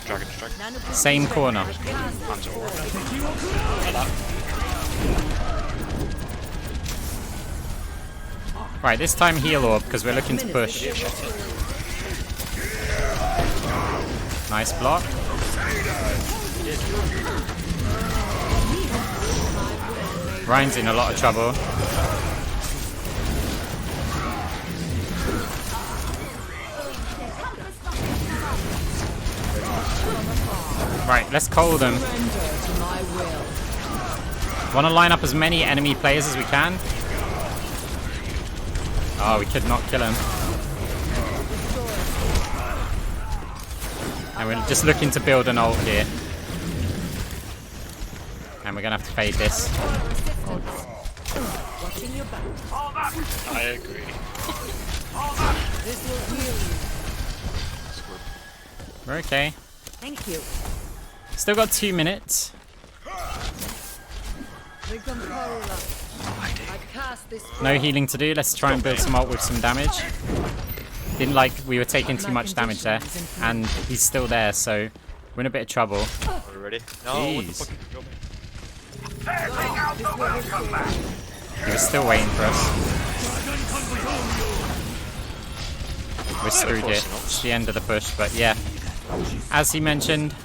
Dragon strike. Same corner. Right, this time heal orb because we're looking to push. Nice block. Rhine's in a lot of trouble. Right, let's call them. Want to line up as many enemy players as we can. Oh, we could not kill him. And we're just looking to build an ult here. And we're going to have to fade this. I agree. We're okay. Thank you. Still got 2 minutes. No healing to do. Let's try and build some ult with some damage. Didn't like we were taking too much damage there. And he's still there, so we're in a bit of trouble. Are we ready? No, what the Jeez. fuck? He was still waiting for us. We're screwed here. It's the end of the push, but yeah. As he mentioned.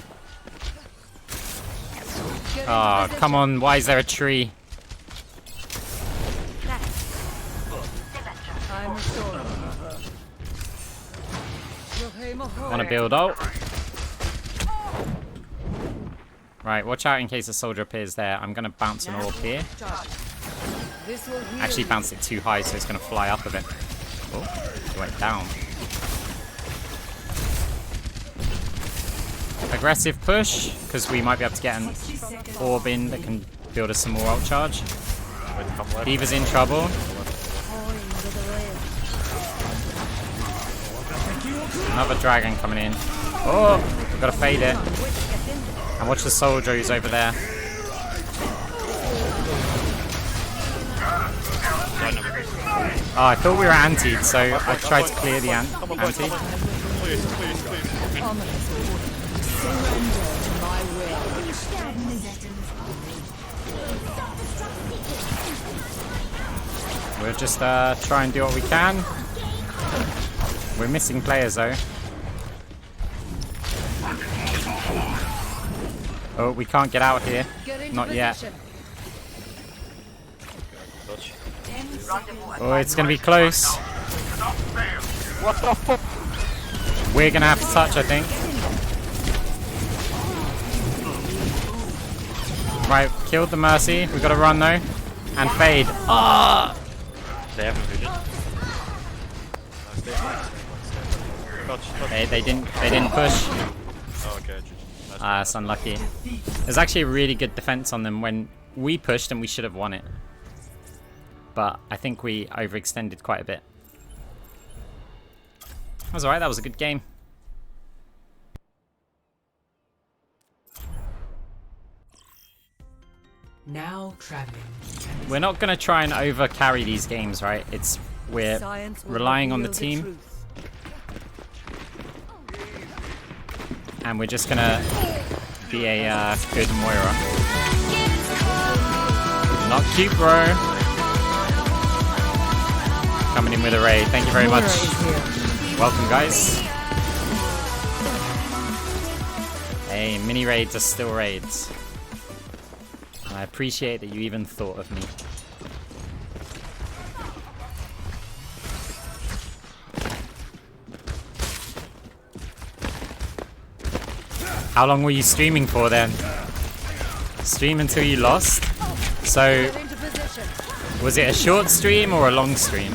Oh, come on. Why is there a tree? Want to build ult? Right, watch out in case a soldier appears there. I'm going to bounce an orb here. Actually bounced it too high, so it's going to fly up a bit. Oh, it went down. Aggressive push, because we might be able to get an orb in that can build us some more ult charge. Diva's in trouble. Another dragon coming in. Oh, we've got to fade it. And watch the soldier who's over there. Oh, I thought we were antied, so I tried to clear the anti. Please, please, please. We'll just try and do what we can. We're missing players though. Oh, we can't get out here. Not yet. Dodge. Oh, it's gonna be close. What the fuck? We're gonna have to touch, I think. Right, killed the Mercy. We gotta run though. And fade. Ah! They haven't vision. Dodge. They didn't push. Oh, okay. Nice. Ah, it's unlucky. There's actually a really good defense on them when we pushed and we should have won it. But I think we overextended quite a bit. That was alright, that was a good game. Now traveling. We're not gonna try and over carry these games, right? We're Science will relying on the reveal team. truth. And we're just gonna be a good Moira. Not cute, bro. Coming in with a raid. Thank you very Moira much. is here. Welcome, guys. Hey, mini raids are still raids. And I appreciate that you even thought of me. How long were you streaming for then? Stream until you lost? So, Get into position. was it a short stream or a long stream?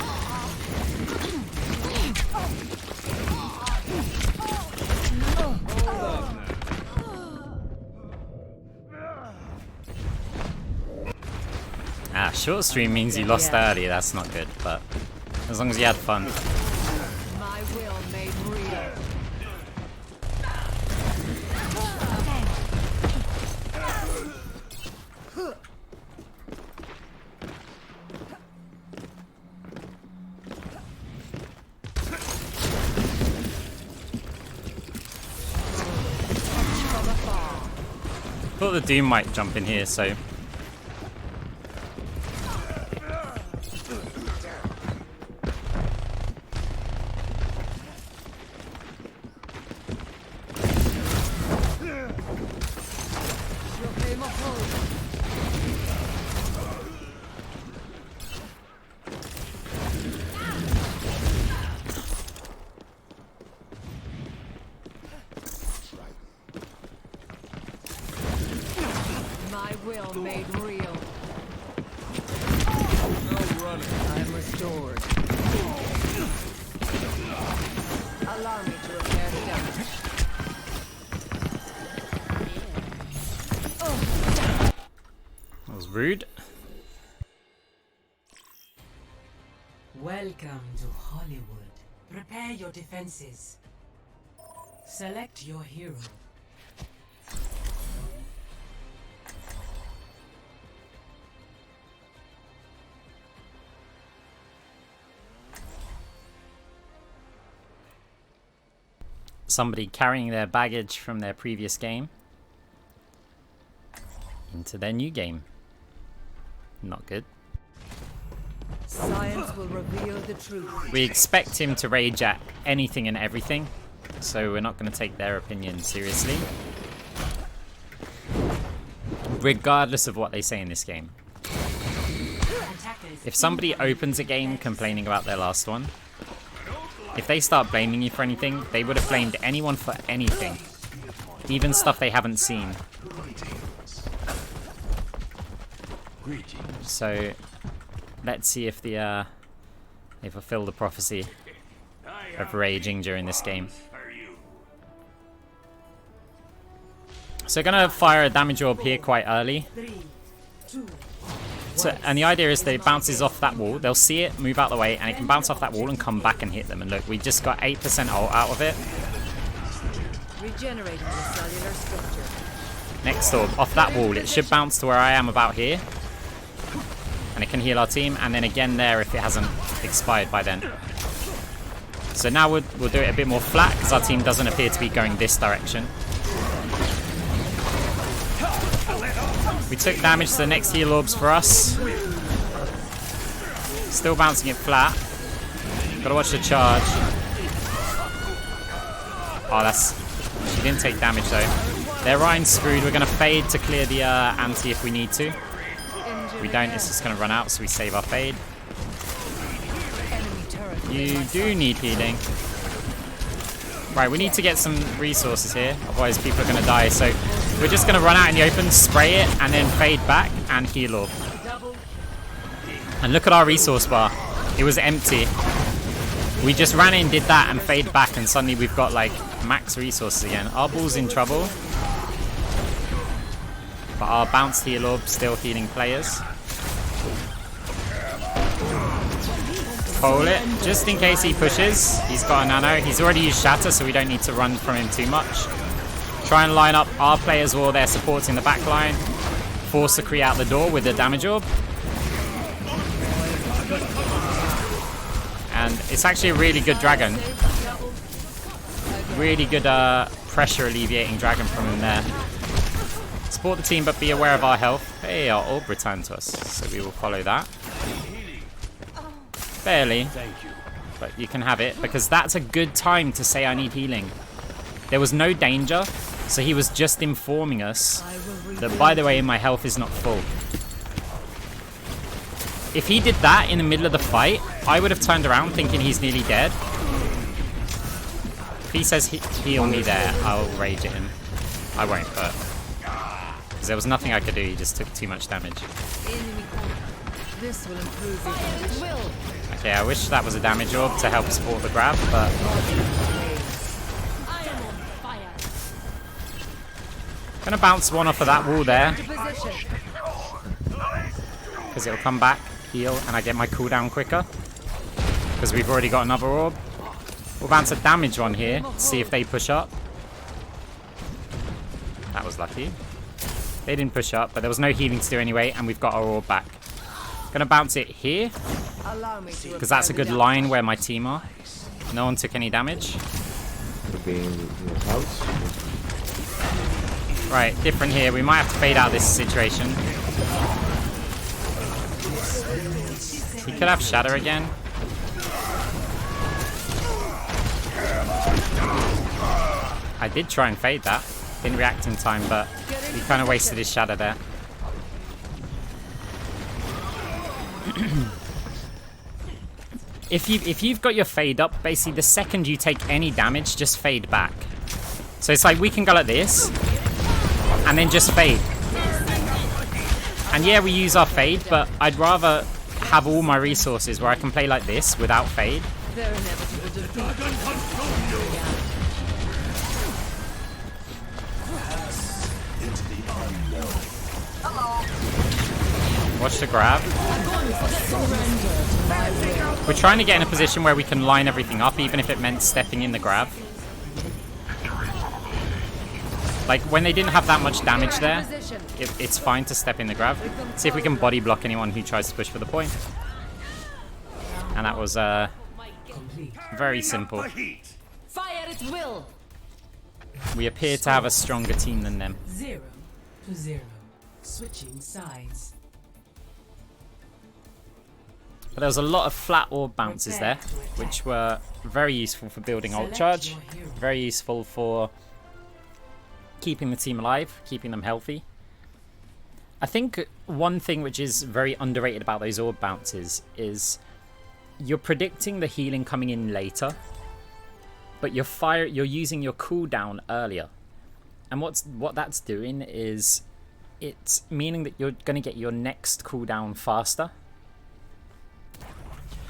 Ah, short stream means you lost early, that's not good, but as long as you had fun. My will made real. Thought the Doom might jump in here, so My will made real. I'm restored. Allow me to repair the damage. that was rude. Welcome to Hollywood. Prepare your defenses. Select your hero. Somebody carrying their baggage from their previous game into their new game. Not good. Science will reveal the truth. We expect him to rage at anything and everything, so we're not going to take their opinion seriously. Regardless of what they say in this game. If somebody opens a game complaining about their last one, if they start blaming you for anything, they would have blamed anyone for anything. Even stuff they haven't seen. So, let's see if they fulfill the prophecy of raging during this game. So gonna fire a damage orb here quite early. So, and the idea is that it bounces off that wall. They'll see it, move out the way, and it can bounce off that wall and come back and hit them. And look, we just got 8% ult out of it. Regenerating the cellular structure. Next orb, off that wall. It should bounce to where I am about here. And it can heal our team, and then again there if it hasn't expired by then. So now we'll do it a bit more flat, because our team doesn't appear to be going this direction. We took damage to the next heal orbs for us. Still bouncing it flat. Gotta watch the charge. Oh, that's... She didn't take damage though. Their Ryan's screwed. We're gonna fade to clear the anti if we need to. If we don't, it's just gonna run out, so we save our fade. You do need healing. Right, we need to get some resources here, otherwise people are gonna die. So we're just gonna run out in the open, spray it, and then fade back and heal orb. And look at our resource bar. It was empty. We just ran in, did that, and fade back, and suddenly we've got like max resources again. Our ball's in trouble. But our bounced heal orb still healing players. Hold it, just in case he pushes. He's got a nano. He's already used Shatter, so we don't need to run from him too much. Try and line up our players while they're supporting the back line. Force the Kree out the door with the damage orb. And it's actually a really good dragon. Really good pressure alleviating dragon from him there. Support the team, but be aware of our health. Hey, our orb returned to us, so we will follow that. Barely, but you can have it, because that's a good time to say I need healing. There was no danger, so he was just informing us that, by the way, my health is not full. If he did that in the middle of the fight, I would have turned around thinking he's nearly dead. If he says heal me there, I'll rage at him. I won't, but... because there was nothing I could do, he just took too much damage. This will improve your condition. Okay, I wish that was a damage orb to help support the grab, but... gonna bounce one off of that wall there. Because it'll come back, heal, and I get my cooldown quicker. Because we've already got another orb. We'll bounce a damage one here, see if they push up. That was lucky. They didn't push up, but there was no healing to do anyway, and we've got our orb back. Gonna bounce it here, because that's a good line where my team are. No one took any damage. Right, different here. We might have to fade out this situation. He could have Shatter again. I did try and fade that. Didn't react in time, but he kind of wasted his Shatter there. If you've got your fade up, basically the second you take any damage, just fade back. So it's like we can go like this, and then just fade. And yeah, we use our fade, but I'd rather have all my resources where I can play like this without fade. Watch the grab. We're trying to get in a position where we can line everything up, even if it meant stepping in the grab. Like, when they didn't have that much damage there, it's fine to step in the grab. See if we can body block anyone who tries to push for the point. And that was very simple. Fire at will. We appear to have a stronger team than them. 0-0. Switching sides. But there was a lot of flat orb bounces there, which were very useful for building ult charge. Very useful for keeping the team alive, keeping them healthy. I think one thing which is very underrated about those orb bounces is you're predicting the healing coming in later, but you're using your cooldown earlier. And what that's doing is it's meaning that you're going to get your next cooldown faster.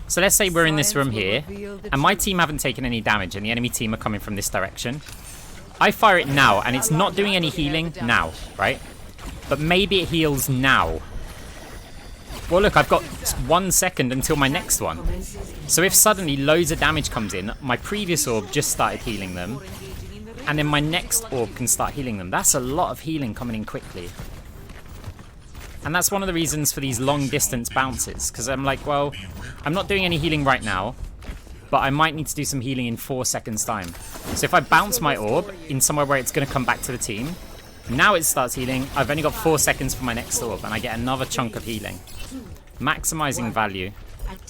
So let's say we're in this room here, and my team haven't taken any damage, and the enemy team are coming from this direction. I fire it now, and it's not doing any healing now, right? But maybe it heals now. Well, look, I've got 1 second until my next one. So if suddenly loads of damage comes in, my previous orb just started healing them, and then my next orb can start healing them. That's a lot of healing coming in quickly. And that's one of the reasons for these long distance bounces, because I'm like, well, I'm not doing any healing right now, but I might need to do some healing in 4 seconds time. So if I bounce my orb in somewhere where it's going to come back to the team, Now it starts healing. I've only got 4 seconds for my next orb, and I get another chunk of healing. Maximizing value.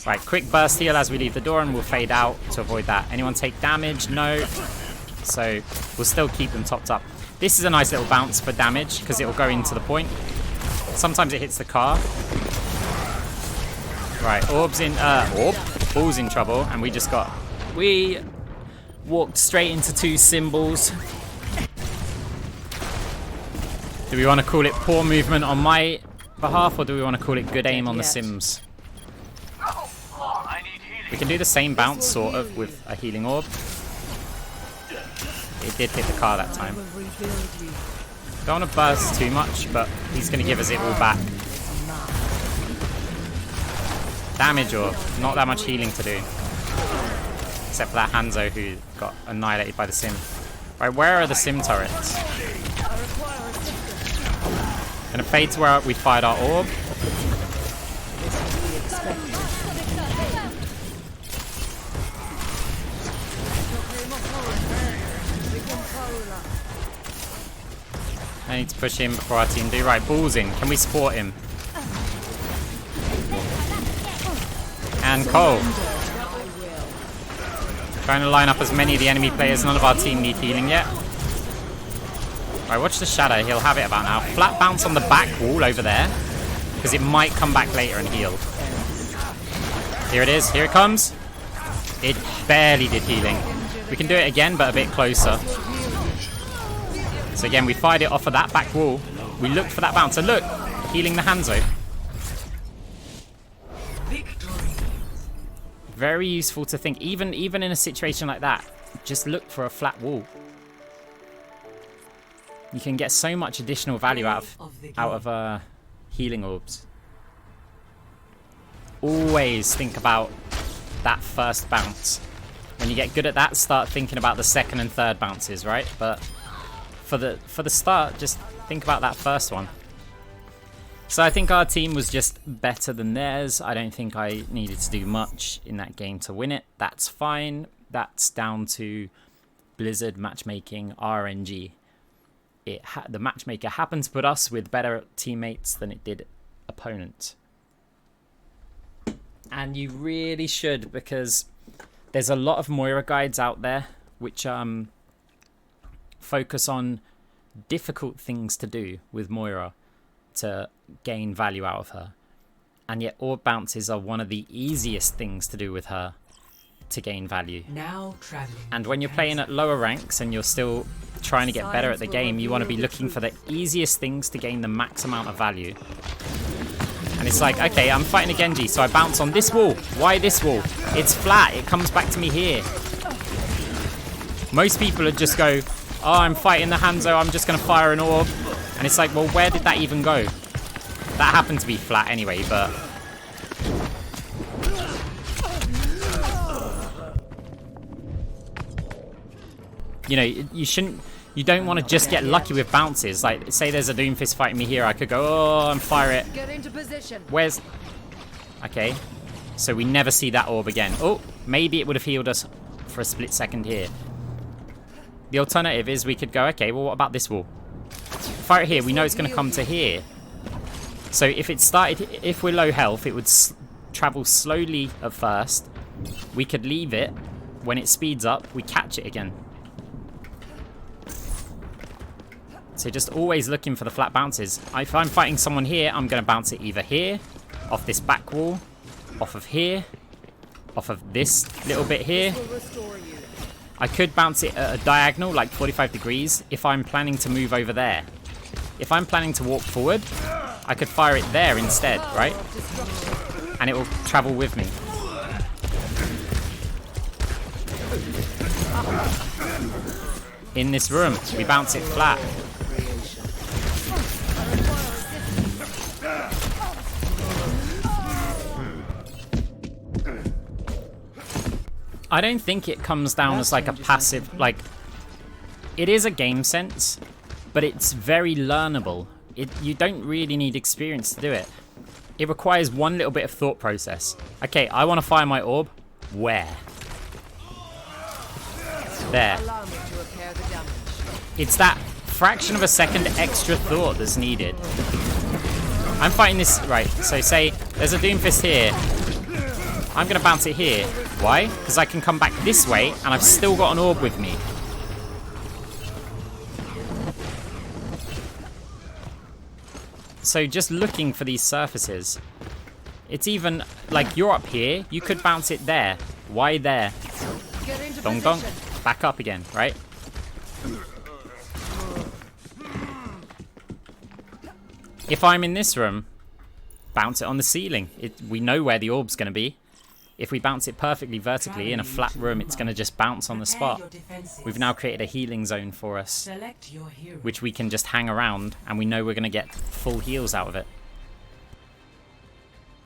Right, quick burst heal as we leave the door, and we'll fade out to avoid that. Anyone take damage? No. So we'll still keep them topped up. This is a nice little bounce for damage, because it will go into the point. Sometimes it hits the car. Right, Ball's in trouble, and we walked straight into 2 symbols. Do we want to call it poor movement on my behalf, or do we want to call it good aim on the Sims? We can do the same bounce, sort of, with a healing orb. It did hit the car that time. Don't want to burst too much, but he's going to give us it all back. Damage orb, not that much healing to do. Except for that Hanzo who got annihilated by the Sim. Right, where are the Sim turrets? Gonna fade to where we fired our orb. I need to push him before our team do. Right, Ball's in. Can we support him? And Cole. Trying to line up as many of the enemy players. None of our team need healing yet. Right, watch the shadow. He'll have it about now. Flat bounce on the back wall over there, because it might come back later and heal. Here it is. Here it comes. It barely did healing. We can do it again, but a bit closer. So again, we fired it off of that back wall. We looked for that bounce. And look, healing the Hanzo. Very useful to think, even in a situation like that, just look for a flat wall. You can get so much additional value out of healing orbs. Always think about that first bounce. When you get good at that, start thinking about the second and third bounces, right? But for the start, just think about that first one. So I think our team was just better than theirs. I don't think I needed to do much in that game to win it. That's fine. That's down to Blizzard matchmaking, RNG. The matchmaker happened to put us with better teammates than it did opponents. And you really should, because there's a lot of Moira guides out there which focus on difficult things to do with Moira to gain value out of her. And yet orb bounces are one of the easiest things to do with her to gain value. Now traveling. And when you're playing at lower ranks and you're still trying to get better at the game, you want to be looking for the easiest things to gain the max amount of value. And it's like, okay, I'm fighting a Genji, so I bounce on this wall. Why this wall? It's flat, it comes back to me here. Most people would just go, oh, I'm fighting the Hanzo, I'm just going to fire an orb. And it's like, well, where did that even go? That happened to be flat anyway, but... You know, you don't want to just get lucky with bounces. Like, say there's a Doomfist fighting me here, I could go, oh, and fire it. Get into position. Where's... Okay. So we never see that orb again. Oh, maybe it would have healed us for a split second here. The alternative is we could go, okay, well, what about this wall? Fire it here, we know it's going to come to here. So if we're low health, it would travel slowly at first. We could leave it. When it speeds up, we catch it again. So just always looking for the flat bounces. If I'm fighting someone here, I'm going to bounce it either here, off this back wall, off of here, off of this little bit here. I could bounce it at a diagonal, like 45 degrees, if I'm planning to move over there. If I'm planning to walk forward, I could fire it there instead, right? And it will travel with me. In this room, we bounce it flat. I don't think it comes down as like a passive, like, it is a game sense, but it's very learnable. You don't really need experience to do it. It requires one little bit of thought process. Okay, I want to fire my orb. Where? There. Allow me to repair the damage. It's that fraction of a second extra thought that's needed. I'm fighting this... Right, so say there's a Doomfist here. I'm going to bounce it here. Why? Because I can come back this way, and I've still got an orb with me. So just looking for these surfaces. It's even... Like, you're up here. You could bounce it there. Why there? Get into Dong dong. position. Back up again, right? If I'm in this room, bounce it on the ceiling. We know where the orb's going to be. If we bounce it perfectly vertically in a flat room, it's going to just bounce on the spot. We've now created a healing zone for us, Select your hero. which we can just hang around, and we know we're going to get full heals out of it.